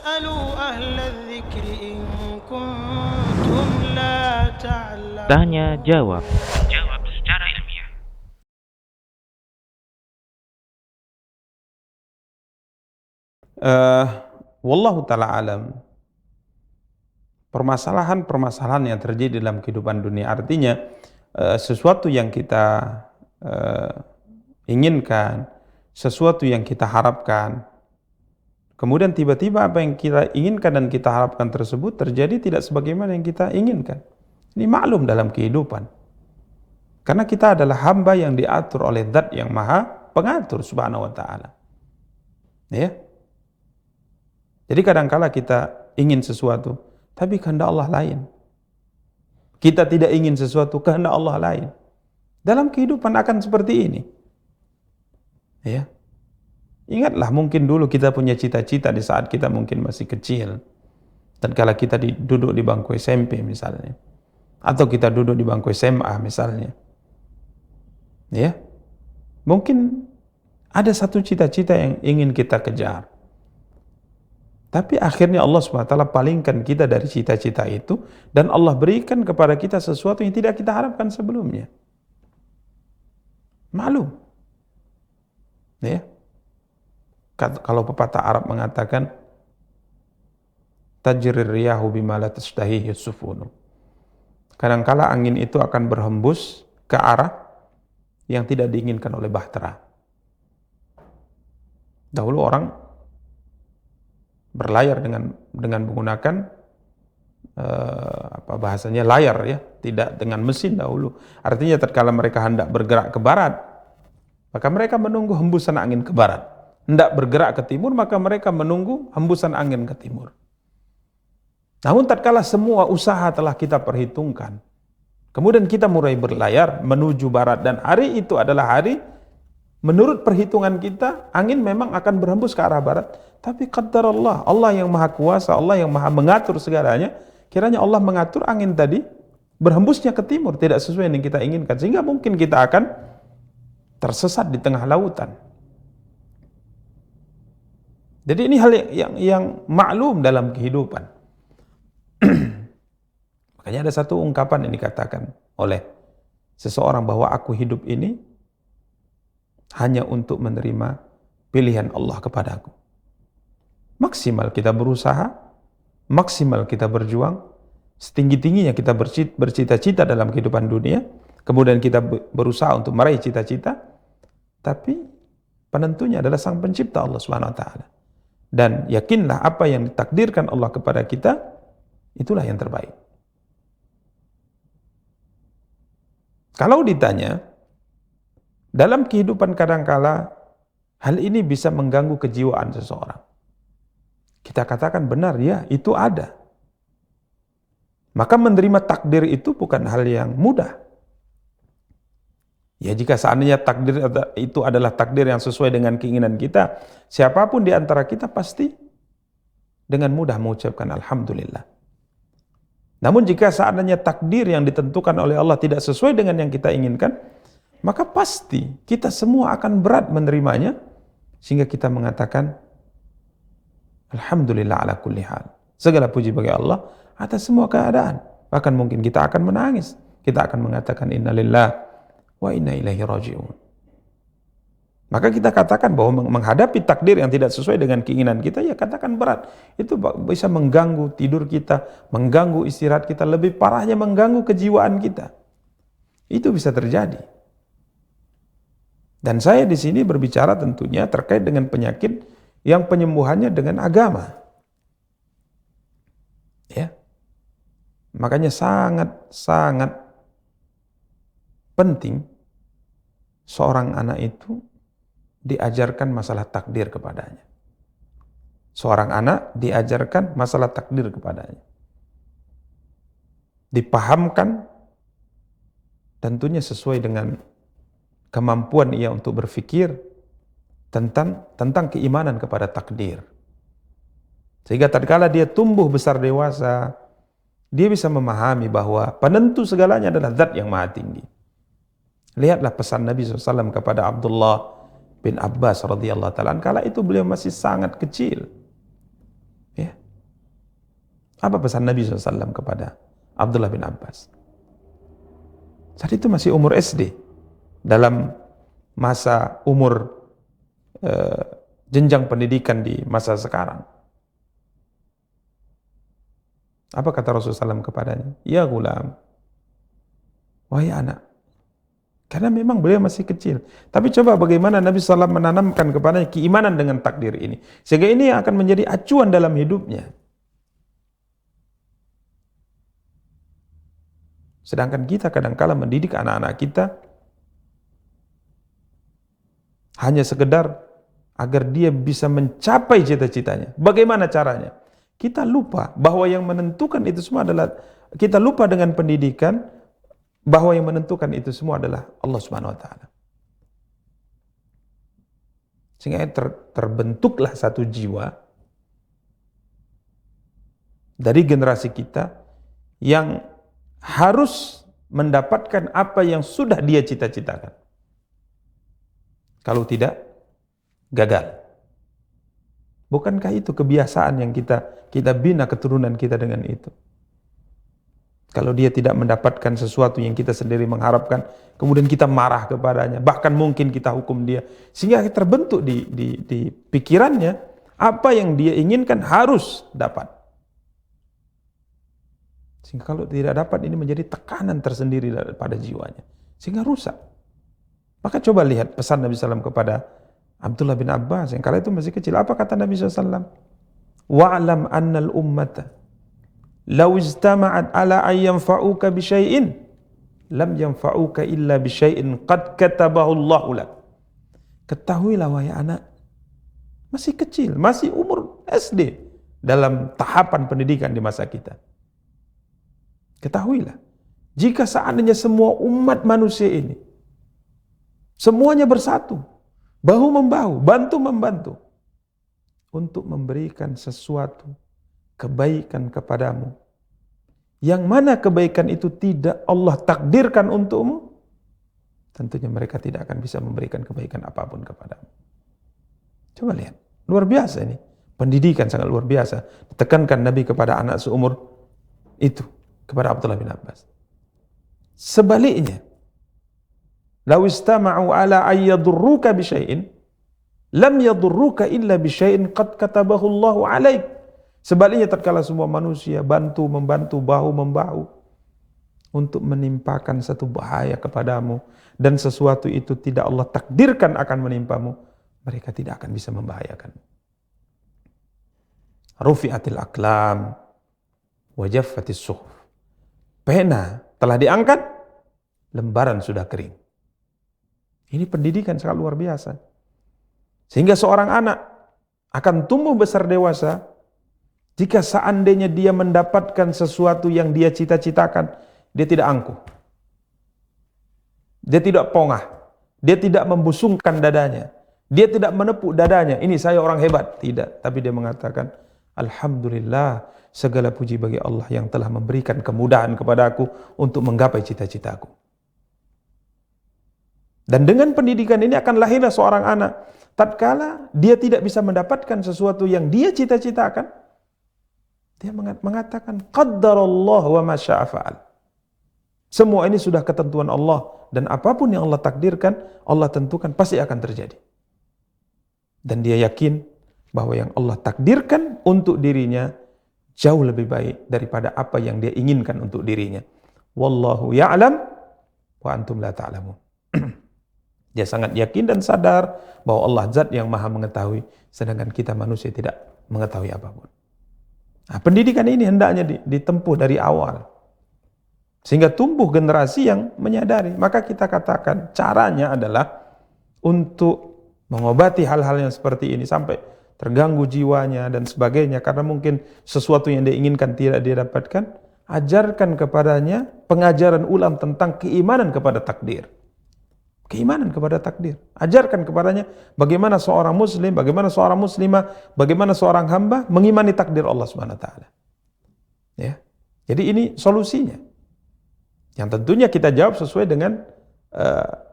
فاسألوا أهل الذكر إن كنتم لا تعلمون. Tanya jawab. Jawab secara ilmiah. Wallahu ta'ala alam. Permasalahan-permasalahan yang terjadi dalam kehidupan dunia, artinya sesuatu yang kita inginkan, sesuatu yang kita harapkan, kemudian tiba-tiba apa yang kita inginkan dan kita harapkan tersebut terjadi tidak sebagaimana yang kita inginkan. Ini maklum dalam kehidupan. Karena kita adalah hamba yang diatur oleh Zat yang Maha Pengatur Subhanahu wa taala. Ya. Jadi kadangkala kita ingin sesuatu, tapi kehendak Allah lain. Kita tidak ingin sesuatu, kehendak Allah lain. Dalam kehidupan akan seperti ini. Ya. Ingatlah mungkin dulu kita punya cita-cita di saat kita mungkin masih kecil. Tatkala kita duduk di bangku SMP misalnya. Atau kita duduk di bangku SMA misalnya. Ya. Mungkin ada satu cita-cita yang ingin kita kejar. Tapi akhirnya Allah SWT palingkan kita dari cita-cita itu, dan Allah berikan kepada kita sesuatu yang tidak kita harapkan sebelumnya. Maklum. Ya. Kalau pepatah Arab mengatakan, tajrir riyahu bima la tashtahihi sufunu. Kadangkala angin itu akan berhembus ke arah yang tidak diinginkan oleh bahtera. Dahulu orang berlayar dengan menggunakan bahasanya layar, ya, tidak dengan mesin dahulu. Artinya tatkala mereka hendak bergerak ke barat, maka mereka menunggu hembusan angin ke barat. Hendak bergerak ke timur, maka mereka menunggu hembusan angin ke timur. Namun tatkala semua usaha telah kita perhitungkan, kemudian kita mulai berlayar menuju barat, dan hari itu adalah hari menurut perhitungan kita angin memang akan berhembus ke arah barat. Tapi qaddar Allah, Allah yang maha kuasa, Allah yang maha mengatur segalanya, kiranya Allah mengatur angin tadi berhembusnya ke timur, tidak sesuai yang kita inginkan, sehingga mungkin kita akan tersesat di tengah lautan. Jadi ini hal yang maklum dalam kehidupan. Makanya ada satu ungkapan yang dikatakan oleh seseorang bahwa aku hidup ini hanya untuk menerima pilihan Allah kepadaku. Maksimal kita berusaha, maksimal kita berjuang, setinggi-tingginya kita bercita-cita dalam kehidupan dunia, kemudian kita berusaha untuk meraih cita-cita, tapi penentunya adalah Sang Pencipta Allah Subhanahu wa taala. Dan yakinlah apa yang ditakdirkan Allah kepada kita, itulah yang terbaik. Kalau ditanya, dalam kehidupan kadangkala hal ini bisa mengganggu kejiwaan seseorang. Kita katakan benar, ya, itu ada. Maka menerima takdir itu bukan hal yang mudah. Ya, jika seandainya takdir itu adalah takdir yang sesuai dengan keinginan kita, siapapun di antara kita pasti dengan mudah mengucapkan alhamdulillah. Namun jika seandainya takdir yang ditentukan oleh Allah tidak sesuai dengan yang kita inginkan, maka pasti kita semua akan berat menerimanya, sehingga kita mengatakan alhamdulillah ala kulli hal. Segala puji bagi Allah atas semua keadaan. Bahkan mungkin kita akan menangis. Kita akan mengatakan innalillah wa inna ilaihi raji'un. Maka kita katakan bahwa menghadapi takdir yang tidak sesuai dengan keinginan kita, ya katakan berat. Itu bisa mengganggu tidur kita, mengganggu istirahat kita, lebih parahnya mengganggu kejiwaan kita. Itu bisa terjadi. Dan saya di sini berbicara tentunya terkait dengan penyakit yang penyembuhannya dengan agama. Ya. Makanya sangat penting seorang anak itu diajarkan masalah takdir kepadanya. Seorang anak diajarkan masalah takdir kepadanya. Dipahamkan tentunya sesuai dengan kemampuan ia untuk berpikir tentang keimanan kepada takdir. Sehingga tatkala dia tumbuh besar dewasa, dia bisa memahami bahwa penentu segalanya adalah Zat yang Maha Tinggi. Lihatlah pesan Nabi SAW kepada Abdullah bin Abbas radhiyallahu ta'ala, kala itu beliau masih sangat kecil. Ya. Apa pesan Nabi SAW kepada Abdullah bin Abbas? Saat itu masih umur SD, dalam masa umur jenjang pendidikan di masa sekarang. Apa kata Rasulullah SAW kepadanya? Ya gulam, wahai anak. Karena memang beliau masih kecil. Tapi coba bagaimana Nabi SAW menanamkan kepadanya keimanan dengan takdir ini. Sehingga ini yang akan menjadi acuan dalam hidupnya. Sedangkan kita kadang-kala mendidik anak-anak kita hanya sekedar agar dia bisa mencapai cita-citanya. Bagaimana caranya? Kita lupa bahwa yang menentukan itu semua adalah, kita lupa dengan pendidikan bahwa yang menentukan itu semua adalah Allah Subhanahu wa taala. Sehingga terbentuklah satu jiwa dari generasi kita yang harus mendapatkan apa yang sudah dia cita-citakan. Kalau tidak, gagal. Bukankah itu kebiasaan yang kita bina keturunan kita dengan itu? Kalau dia tidak mendapatkan sesuatu yang kita sendiri mengharapkan, kemudian kita marah kepadanya, bahkan mungkin kita hukum dia, sehingga terbentuk di pikirannya apa yang dia inginkan harus dapat. Sehingga kalau tidak dapat, ini menjadi tekanan tersendiri pada jiwanya, sehingga rusak. Maka coba lihat pesan Nabi SAW kepada Abdullah bin Abbas yang kala itu masih kecil. Apa kata Nabi SAW? Wa'lam annal ummata law ijtama'at ala an yanfa'uka bi syai'in lam yanfa'uka illa bi syai'in qad katabahu Allahu lak. Ketahuilah wahai anak, masih kecil, masih umur SD, dalam tahapan pendidikan di masa kita. Ketahuilah, jika seandainya semua umat manusia ini semuanya bersatu, bahu-membahu, bantu-membantu untuk memberikan sesuatu kebaikan kepadamu, yang mana kebaikan itu tidak Allah takdirkan untukmu, tentunya mereka tidak akan bisa memberikan kebaikan apapun kepadamu. Coba lihat, luar biasa ini. Pendidikan sangat luar biasa. Ditekankan Nabi kepada anak seumur itu, kepada Abdullah bin Abbas. Sebaliknya, law istama'u ala an yadurruka bi syai'in lam yadurruka illa bi syai'in qad katabahu Allahu 'alaik. Sebaliknya, tatkala semua manusia membantu bahu-membahu untuk menimpakan satu bahaya kepadamu dan sesuatu itu tidak Allah takdirkan akan menimpamu, mereka tidak akan bisa membahayakan. Rufi'atil aqlam wa jaffatis suhuf. Pena telah diangkat, lembaran sudah kering. Ini pendidikan sangat luar biasa. Sehingga seorang anak akan tumbuh besar dewasa jika seandainya dia mendapatkan sesuatu yang dia cita-citakan, dia tidak angkuh. Dia tidak pongah. Dia tidak membusungkan dadanya. Dia tidak menepuk dadanya, ini saya orang hebat. Tidak, tapi dia mengatakan, Alhamdulillah, segala puji bagi Allah yang telah memberikan kemudahan kepada aku untuk menggapai cita-citaku. Dan dengan pendidikan ini akan lahirlah seorang anak. Tatkala dia tidak bisa mendapatkan sesuatu yang dia cita-citakan, dia mengatakan, Qaddarallah wa ma syaa fa'al. Semua ini sudah ketentuan Allah, dan apapun yang Allah takdirkan, Allah tentukan pasti akan terjadi. Dan dia yakin bahwa yang Allah takdirkan untuk dirinya jauh lebih baik daripada apa yang dia inginkan untuk dirinya. Wallahu ya'lam wa antum la ta'lamun. Dia sangat yakin dan sadar bahwa Allah zat yang maha mengetahui, sedangkan kita manusia tidak mengetahui apapun. Nah, pendidikan ini hendaknya ditempuh dari awal, sehingga tumbuh generasi yang menyadari. Maka kita katakan caranya adalah untuk mengobati hal-hal yang seperti ini sampai terganggu jiwanya dan sebagainya, karena mungkin sesuatu yang dia inginkan tidak dia dapatkan. Ajarkan kepadanya pengajaran ulang tentang keimanan kepada takdir. Keimanan kepada takdir. Ajarkan kepadanya bagaimana seorang muslim, bagaimana seorang muslimah, bagaimana seorang hamba mengimani takdir Allah Subhanahu wa taala. Ya. Jadi ini solusinya. Yang tentunya kita jawab sesuai dengan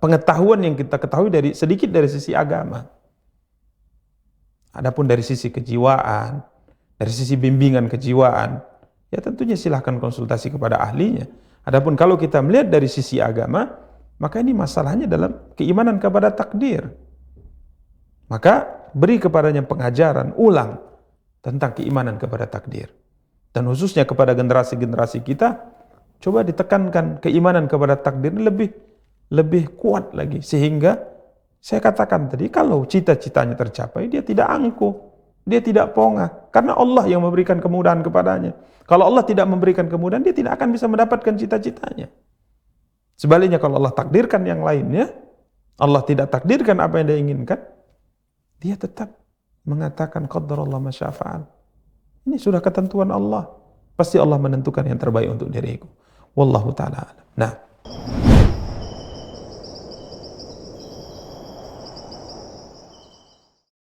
pengetahuan yang kita ketahui sedikit dari sisi agama. Adapun dari sisi kejiwaan, dari sisi bimbingan kejiwaan, ya tentunya silahkan konsultasi kepada ahlinya. Adapun kalau kita melihat dari sisi agama, maka ini masalahnya dalam keimanan kepada takdir. Maka beri kepadanya pengajaran ulang tentang keimanan kepada takdir. Dan khususnya kepada generasi-generasi kita, coba ditekankan keimanan kepada takdir lebih kuat lagi. Sehingga saya katakan tadi, kalau cita-citanya tercapai, dia tidak angkuh, dia tidak pongah. Karena Allah yang memberikan kemudahan kepadanya. Kalau Allah tidak memberikan kemudahan, dia tidak akan bisa mendapatkan cita-citanya. Sebaliknya kalau Allah takdirkan yang lainnya, Allah tidak takdirkan apa yang dia inginkan, dia tetap mengatakan qadarallah ma syaa fa'al. Ini sudah ketentuan Allah. Pasti Allah menentukan yang terbaik untuk diriku. Wallahu ta'ala alam. Nah,